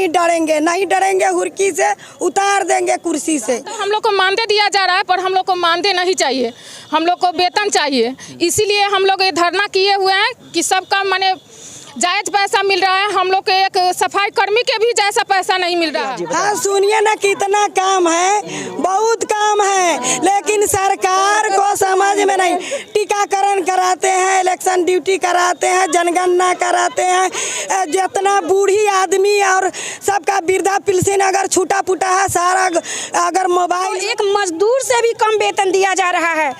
नहीं डरेंगे, नहीं डरेंगे, हुर्की से उतार देंगे कुर्सी से। तो हम लोग को मानदेय दिया जा रहा है, पर हम लोग को मानदेय नहीं चाहिए, हम लोग को वेतन चाहिए। इसीलिए हम लोग ये धरना किए हुए हैं कि सबका माने जायज पैसा मिल रहा है, हम लोग के एक सफाई कर्मी के भी जैसा पैसा नहीं मिल रहा है। हाँ सुनिए ना, कितना काम है, बहुत काम है, लेकिन सरकार को समझ में नहीं। टीकाकरण कराते हैं, इलेक्शन ड्यूटी कराते हैं, जनगणना कराते हैं, जितना बूढ़ी आदमी और सबका वृद्धा पेंशन अगर छूटा फूटा है सारा, अगर मोबाइल, एक मजदूर से भी कम वेतन दिया जा रहा है।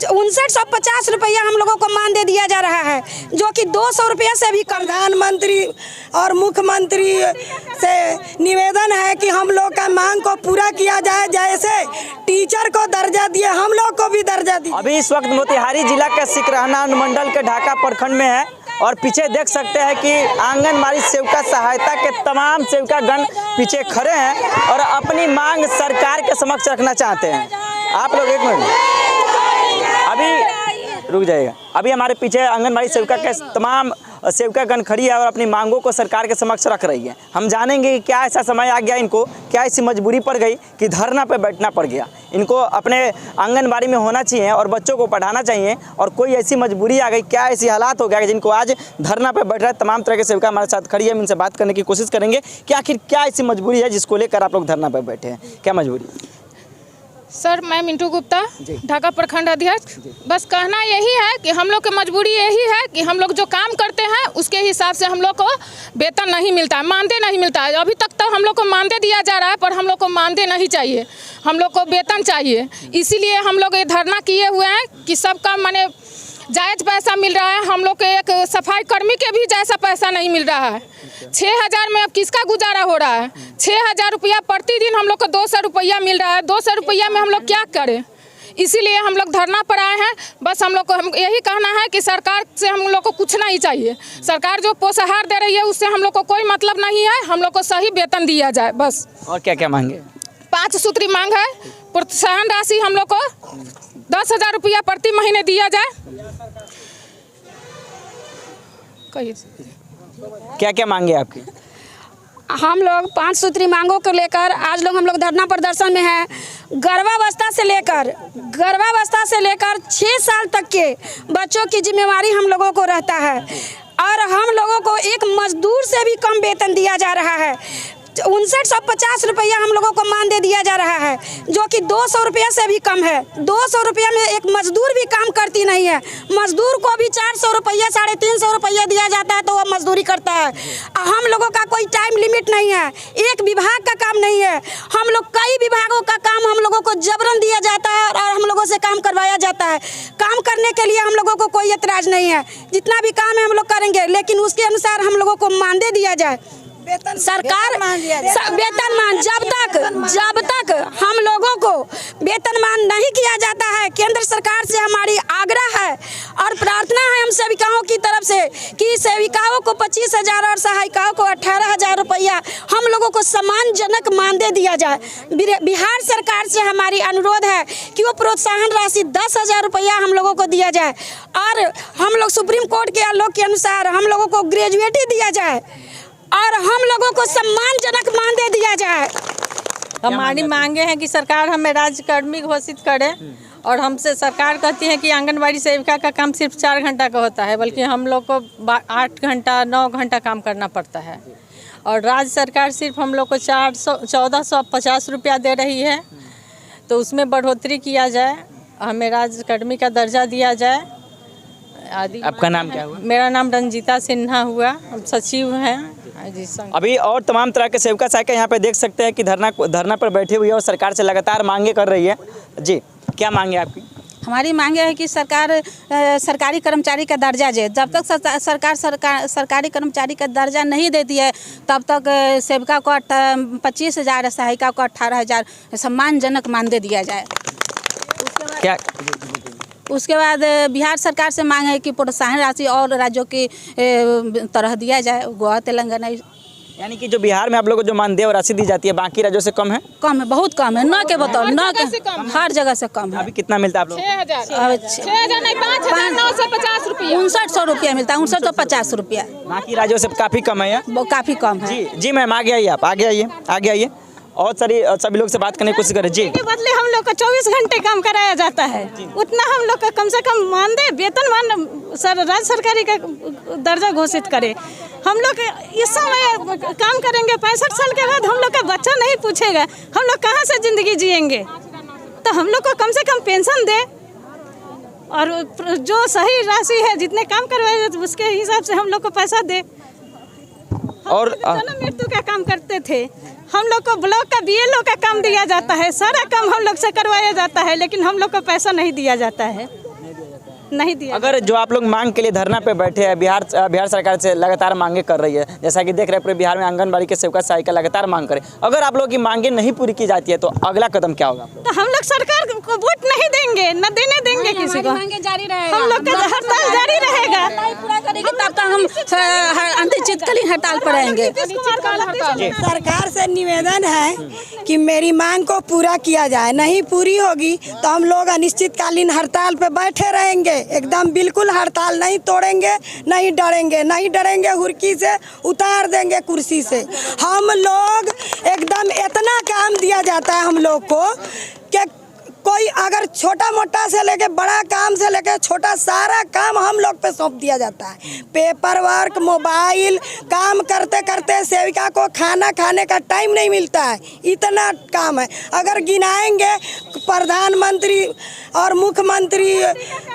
5950 रुपया हम लोगों को मानदेय दिया जा रहा है, जो कि 200 रुपया से भी कम। प्रधानमंत्री और मुख्यमंत्री से निवेदन है कि हम लोग का मांग को पूरा किया जाए, जैसे टीचर को दर्जा दिए हम लोग को भी दर्जा दिए। अभी इस वक्त मोतिहारी जिला के सिकरहना अनुमंडल के ढाका प्रखंड में है और पीछे देख सकते हैं कि आंगनबाड़ी सेविका सहायता के तमाम सेविकागण पीछे खड़े हैं और अपनी मांग सरकार के समक्ष रखना चाहते हैं। आप लोग एक मिनट अभी रुक जाइएगा। अभी हमारे पीछे आंगनबाड़ी सेविका के तमाम सेविकागण खड़ी है और अपनी मांगों को सरकार के समक्ष रख रही है। हम जानेंगे कि क्या ऐसा समय आ गया इनको, क्या ऐसी मजबूरी पड़ गई कि धरना पे बैठना पड़ गया। इनको अपने आंगनबाड़ी में होना चाहिए और बच्चों को पढ़ाना चाहिए और कोई ऐसी मजबूरी आ गई, क्या ऐसी हालात हो गया जिनको आज धरना पे बैठ रहे हैं। तमाम तरह के सेविका हमारे साथ खड़ी है, हम इनसे बात करने की कोशिश करेंगे कि आखिर क्या ऐसी मजबूरी है जिसको लेकर आप लोग धरना पे बैठे हैं, क्या मजबूरी? सर मैं मिंटू गुप्ता, ढाका प्रखंड अध्यक्ष। बस कहना यही है कि हम लोग की मजबूरी यही है कि हम लोग जो काम करते हैं उसके हिसाब से हम लोग को वेतन नहीं मिलता है, मानदेय नहीं मिलता है। अभी तक तो हम लोग को मानदेय दिया जा रहा है, पर हम लोग को मानदेय नहीं चाहिए, हम लोग को वेतन चाहिए। इसीलिए हम लोग ये धरना किए हुए हैं कि सबका माने जायज पैसा मिल रहा है, हम लोग के एक सफाई कर्मी के भी जैसा पैसा नहीं मिल रहा है। 6000 में अब किसका गुजारा हो रहा है? 6000 रुपया प्रतिदिन हम लोग को 200 रुपया मिल रहा है। 200 रुपया में हम लोग क्या करें? इसीलिए हम लोग धरना पर आए हैं। बस हम लोग को यही कहना है कि सरकार से हम लोग को कुछ नहीं चाहिए। सरकार जो पोषाहार दे रही है उससे हम लोग को कोई मतलब नहीं है, हम लोग को सही वेतन दिया जाए बस। और क्या क्या मांगे? 5 सूत्री मांग है, प्रोत्साहन राशि हम लोग को 10,000 रुपया प्रति महीने दिया जाए। क्या क्या मांगे आपकी? हम लोग 5 सूत्री मांगों को लेकर आज हम लोग धरना प्रदर्शन में हैं। गर्भावस्था से लेकर 6 साल तक के बच्चों की जिम्मेवारी हम लोगों को रहता है और हम लोगों को एक मजदूर से भी कम वेतन दिया जा रहा है। 5950 रुपया हम लोगों को मानदेय दिया जा रहा है, जो कि 200 रुपया से भी कम है। 200 रुपया में एक मजदूर भी काम करती नहीं है। मजदूर को भी 400 रुपया 350 रुपया दिया जाता है तो वह मजदूरी करता है। हम लोगों का कोई टाइम लिमिट नहीं है, एक विभाग का काम नहीं है। हम लोग कई विभागों का काम हम लोगों को जबरन दिया जाता है और हम लोगों से काम करवाया जाता है। काम करने के लिए हम लोगों को कोई एतराज़ नहीं है, जितना भी काम है हम लोग करेंगे, लेकिन उसके अनुसार हम लोगों को मानदेय दिया जाए। सरकार वेतनमान जब तक हम लोगों को वेतनमान नहीं किया जाता है, केंद्र सरकार से हमारी आग्रह है और प्रार्थना है हम सेविकाओं की तरफ से कि सेविकाओं को 25,000 और सहायिकाओं को 18,000 रुपया हम लोगों को सम्मानजनक मानदेय दिया जाए। बिहार सरकार से हमारी अनुरोध है कि वो प्रोत्साहन राशि 10,000 रुपया हम लोगों को दिया जाए और हम लोग सुप्रीम कोर्ट के आलोक के अनुसार हम लोगों को ग्रेजुएटी दिया जाए और हम लोगों को सम्मानजनक मानदेय दिया जाए। हमारी मांगे हैं कि सरकार हमें राज्यकर्मी घोषित करे और हमसे सरकार कहती है कि आंगनबाड़ी सेविका का काम सिर्फ 4 घंटा का होता है, बल्कि हम लोग को 8 घंटा 9 घंटा काम करना पड़ता है और राज्य सरकार सिर्फ हम लोग को 1450 रुपया दे रही है। तो उसमें बढ़ोतरी किया जाए, हमें राज्यकर्मी का दर्जा दिया जाए आदि। आपका नाम क्या हुआ? मेरा नाम रंजीता सिन्हा हुआ, हम सचिव हैं। अभी और तमाम तरह के सेविका सहायिका यहाँ पे देख सकते हैं कि धरना पर बैठी हुई है और सरकार से लगातार मांगे कर रही है। जी क्या मांगे आपकी? हमारी मांगे है कि सरकार सरकारी कर्मचारी का दर्जा दे। जब तक सरकार सरकारी कर्मचारी का दर्जा नहीं देती है तब तक सेविका को 25,000, सहायिका को 18,000 सम्मानजनक मानदेय दिया जाए। क्या उसके बाद बिहार सरकार से मांग है कि प्रोत्साहन राशि और राज्यों की तरह दिया जाए, गोवा तेलंगाना यानी कि जो बिहार में आप लोगों को जो मानदेय और राशि दी जाती है बाकी राज्यों से कम है? कम है, बहुत कम है, न के बताओ, न के हर जगह से कम है। अभी कितना मिलता है आप लोग? 6,000 नहीं 5,950 रुपया। 5900 रुपया मिलता है, 5950 रुपया, बाकी राज्यों से काफ़ी कम है वो काफ़ी कम है। जी मैम, आगे आइए, आप आगे आइए और सभी लोग से बात करने की कोशिश करें। जी, के बदले हम लोग को 24 घंटे काम कराया जाता है, उतना हम लोग का कम से कम मानदेय वेतनमान राज्य सरकारी का दर्जा घोषित करे। हम लोग इस समय काम करेंगे, 65 साल के बाद हम लोग का बच्चा नहीं पूछेगा, हम लोग कहाँ से ज़िंदगी जिएंगे। तो हम लोग को कम से कम पेंशन दे और जो सही राशि है जितने काम करवाए उसके हिसाब से हम लोग को पैसा दे। और जन्म मृत्यु का काम करते थे, हम लोग को ब्लॉक का BLO का काम दिया जाता है, सारा काम हम लोग से करवाया जाता है, लेकिन हम लोग को पैसा नहीं दिया जाता है, नहीं दिया। अगर जो आप लोग मांग के लिए धरना पे बैठे हैं, बिहार सरकार से लगातार मांगे कर रही है, जैसा कि देख रहे हैं पूरे बिहार में आंगनबाड़ी के सेविका सहायिका लगातार मांग करें, अगर आप लोगों की मांगे नहीं पूरी की जाती है तो अगला कदम क्या होगा? तो हम लोग सरकार को वोट नहीं देंगे, न देने देंगे किसी को, जारी रहेगा, हम लोग का हड़ताल जारी रहेगा। पूरा करेगी तब तक हम अनिश्चितकालीन हड़ताल पर रहेंगे। सरकार से निवेदन है कि मेरी मांग को पूरा किया जाए, नहीं पूरी होगी तो हम लोग अनिश्चितकालीन हड़ताल पे बैठे रहेंगे, एकदम बिल्कुल हड़ताल नहीं तोड़ेंगे, नहीं डरेंगे, हुर्की से उतार देंगे कुर्सी से। हम लोग एकदम इतना काम दिया जाता है हम लोग को कि कोई अगर छोटा मोटा से लेके बड़ा काम से लेके छोटा सारा काम हम लोग पे सौंप दिया जाता है। पेपर वर्क, मोबाइल, काम करते करते सेविका को खाना खाने का टाइम नहीं मिलता है, इतना काम है। अगर गिनाएंगे, प्रधानमंत्री और मुख्यमंत्री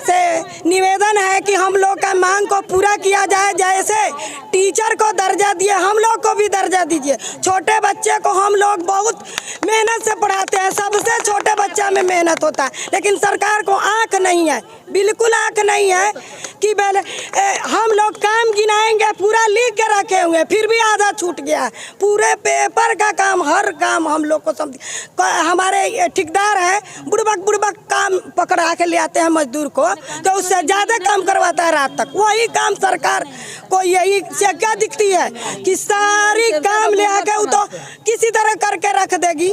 से निवेदन है कि हम लोग का मांग को पूरा किया जाए। जैसे टीचर को दर्जा दिए, हम लोग को भी दर्जा दीजिए। छोटे बच्चे को हम लोग बहुत मेहनत से पढ़ाते हैं, सबसे छोटे बच्चा में मेहनत होता है, लेकिन सरकार को आँख नहीं है, बिल्कुल आँख नहीं है कि हम लोग काम गिनाएंगे, पूरा लिख के रखे हुए, फिर भी आधा छूट गया। पूरे पेपर का काम, हर काम हम लोग को समझ, हमारे ठेकेदार है बुड़बक काम पकड़ा के ले आते हैं मजदूर को, तो उससे ज़्यादा काम करवाता है रात तक। वही काम सरकार को यही से क्या दिखती है कि सारी काम ले आके वो तो किसी तरह करके रख देगी।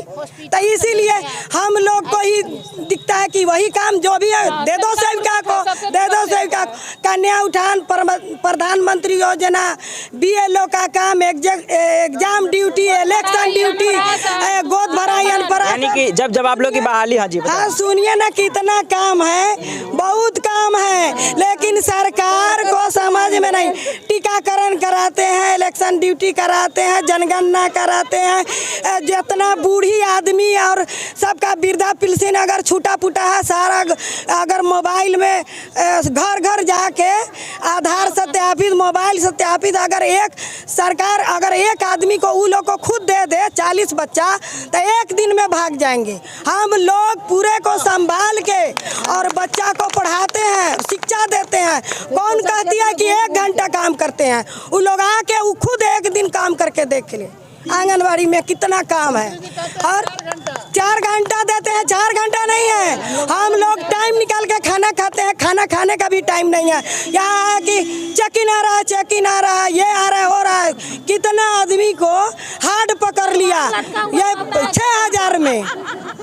तो इसीलिए हम लोग को ही दिखता है कि वही काम जो भी है दे दो सेविका को, दे दो सेविका को। कन्या उत्थान, प्रधानमंत्री योजना, BLO का काम, एग्जाम ड्यूटी, इलेक्शन ड्यूटी, गोद भराई पर, यानी कि जब आप लोग की बहाली, हाँ जी हाँ सुनिए ना, कितना काम है, बहुत काम है, लेकिन सरकार को समझ में नहीं। टीकाकरण कराते हैं, इलेक्शन ड्यूटी कराते हैं, जनगणना कराते हैं, जितना बूढ़ी आदमी और सबका वृद्धा पेंशन अगर छूटा फूटा है सारा, अगर मोबाइल में घर घर जाके आधार सत्यापित, मोबाइल सत्यापित, अगर एक सरकार अगर एक आदमी को वो लोग को खुद दे दे 40 बच्चा, तो एक दिन में भाग जाएंगे। हम लोग पूरे को संभाल के और बच्चा को पढ़ाते हैं, शिक्षा देते हैं। कौन कहती है कि 1 घंटा काम करते हैं, वो लोग आके वो खुद एक दिन काम करके देख ले। आंगनबाड़ी में कितना काम है, और 4 घंटा देते हैं, 4 घंटा नहीं है। हम लोग टाइम निकाल के खाना खाते हैं, खाना खाने का भी टाइम नहीं है। यहाँ है कि चेकिन आ रहा है, चेकिन आ रहा है, ये आ रहा है, हो रहा है। कितना आदमी को हार्ड पकड़ लिया ये 6000 में,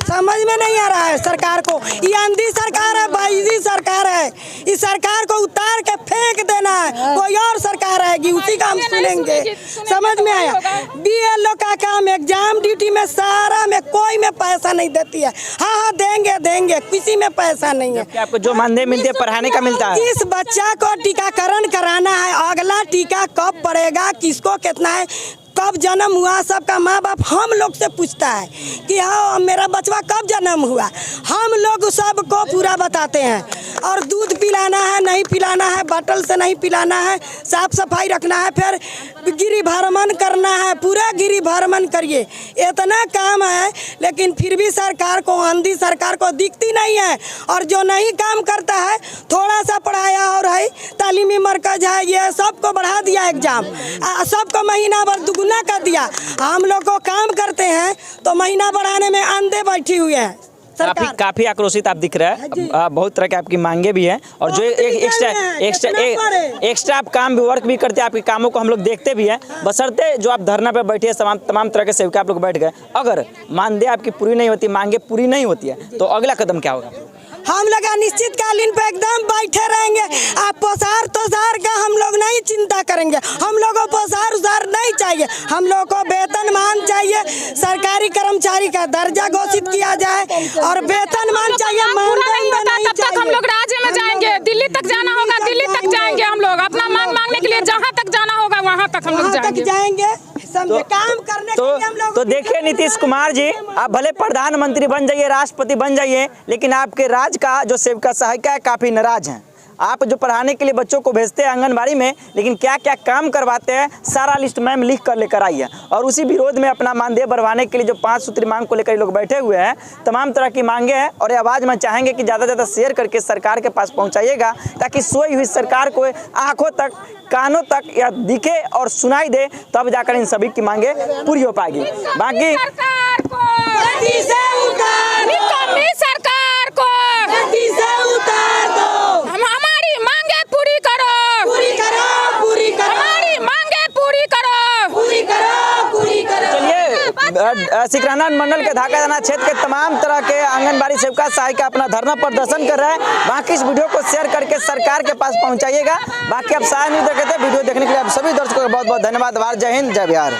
समझ में नहीं आ रहा है सरकार को। ये अंधी सरकार है, बाईजी सरकार है। इस सरकार को उतार के फेंक देना है, कोई और सरकार आएगी उसी का हम सुनेंगे। समझ में आया? BLO का काम, एग्जाम ड्यूटी में सारा में कोई में पैसा नहीं देती है। हाँ देंगे, किसी में पैसा नहीं है। आपको जो मानदेय मिलती है पढ़ाने का मिलता है। इस बच्चा को टीकाकरण कराना है, अगला टीका कब पड़ेगा, किसको कितना है, कब जन्म हुआ, सबका माँ बाप हम लोग से पूछता है कि हाँ मेरा बचवा कब जन्म हुआ। हम लोग सबको पूरा बताते हैं, और दूध पिलाना है, नहीं पिलाना है, बॉटल से नहीं पिलाना है, साफ सफाई रखना है, फिर गिरी भ्रमण करना है, पूरा गिरी भ्रमण करिए। इतना काम है, लेकिन फिर भी सरकार को, अंधी सरकार को दिखती नहीं है। और जो नहीं काम करता है, थोड़ा सा पढ़ाया और है तालीमी मरकज है, ये सबको बढ़ा दिया एग्जाम, सबको महीना भर दुगुना कर दिया। हम लोग को काम करते हैं तो महीना बढ़ाने में अंधे बैठी हुए हैं, सरकार। काफी आक्रोशित आप दिख रहे हैं, बहुत तरह के आपकी मांगे भी हैं और जो एक्स्ट्रा आप काम भी वर्क भी करते हैं, आपके कामों को हम लोग देखते भी हैं। बशर्ते जो आप धरना पे बैठे हैं, तमाम तरह के सेवक आप लोग बैठ गए, अगर मानदेय आपकी पूरी नहीं होती, मांगे पूरी नहीं होती है, तो अगला कदम क्या होगा? हम लोग अनिश्चितकालीन पे एकदम बैठे रहेंगे। आप पोसार तोसार का हम लोग नहीं चिंता करेंगे, हम लोगों को पोसार उसार नहीं चाहिए, हम लोग को वेतनमान चाहिए, सरकारी कर्मचारी का दर्जा घोषित किया जाए और वेतनमान चाहिए। पूरा नहीं होता तब तक हम लोग राज्य में जाएंगे, दिल्ली तक जाना होगा, दिल्ली तक जाएंगे हम लोग, अपना मांग मांगने के लिए जहाँ तक जाना होगा वहाँ तक हम लोग जाएंगे। काम करने के लिए हम लोग तो देखिए नीतीश कुमार जी, आप भले प्रधानमंत्री बन जाइए, राष्ट्रपति बन जाइए, लेकिन आपके राज्य का जो सेविका सहायिका है काफ़ी नाराज हैं। आप जो पढ़ाने के लिए बच्चों को भेजते हैं आंगनबाड़ी में, लेकिन क्या क्या काम करवाते हैं सारा लिस्ट मैम लिख कर लेकर आई है। और उसी विरोध में अपना मानदेय बढ़वाने के लिए जो 5 सूत्री मांग को लेकर लोग बैठे हुए हैं, तमाम तरह की मांगे हैं और ये आवाज़ में चाहेंगे कि ज़्यादा से ज़्यादा शेयर करके सरकार के पास पहुँचाइएगा, ताकि सोई हुई सरकार को आँखों तक, कानों तक या दिखे और सुनाई दे, तब जाकर इन सभी की मांगे पूरी हो पाएगी। बाकी सरकार को उतार दो, हमारी मांगे पूरी करो, पूरी करो, पूरी करो, हमारी मांगे पूरी करो, पूरी करो, पूरी करो। चलिए, सिकराना मंडल के ढाका थाना क्षेत्र के तमाम तरह के आंगनबाड़ी सेविका सहायिका अपना धरना प्रदर्शन कर रहे हैं। बाकी इस वीडियो को शेयर करके सरकार के पास पहुंचाइएगा। बाकी आप साथ नहीं देखते, वीडियो देखने के लिए आप सभी दर्शकों का बहुत बहुत धन्यवाद। जय हिंद, जय बिहार।